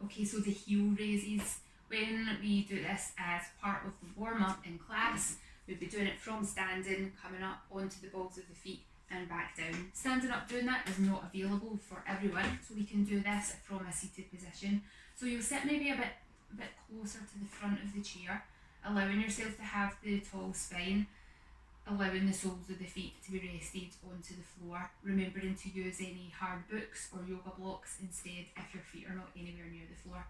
Okay, so the heel raises. When we do this as part of the warm-up in class, we'll be doing it from standing, coming up onto the balls of the feet and back down. Standing up doing that is not available for everyone, so we can do this from a seated position. So you'll sit maybe a bit closer to the front of the chair, allowing yourself to have the tall spine, allowing the soles of the feet to be rested onto the floor, remembering to use any hard books or yoga blocks instead if your feet are not anywhere near the floor.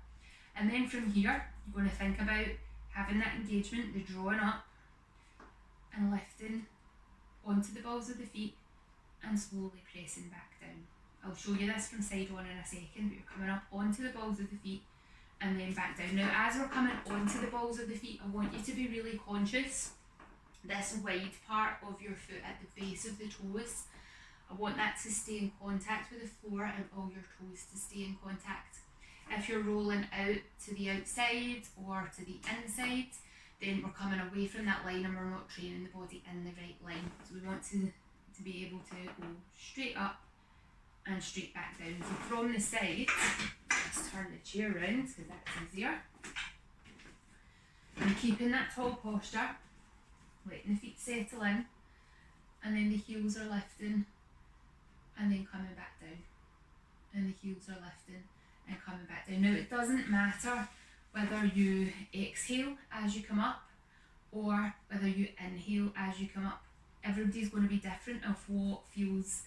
And then from here, you're going to think about having that engagement, the drawing up and lifting onto the balls of the feet and slowly pressing back down. I'll show you this from side on in a second, but you're coming up onto the balls of the feet and then back down. Now, as we're coming onto the balls of the feet, I want you to be really conscious. This wide part of your foot at the base of the toes, I want that to stay in contact with the floor and all your toes to stay in contact. If you're rolling out to the outside or to the inside, then we're coming away from that line and we're not training the body in the right line. So we want to be able to go straight up and straight back down. So from the side, let's turn the chair round because that's easier. And keeping that tall posture, letting the feet settle in, and then the heels are lifting and then coming back down. And the heels are lifting and coming back down. Now, it doesn't matter whether you exhale as you come up or whether you inhale as you come up. Everybody's going to be different of what feels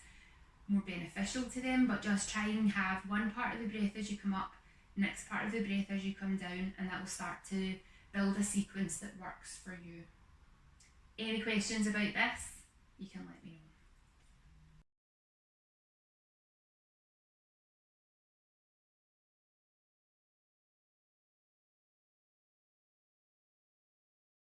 more beneficial to them, but just try and have one part of the breath as you come up, next part of the breath as you come down, and that will start to build a sequence that works for you. Any questions about this? You can let me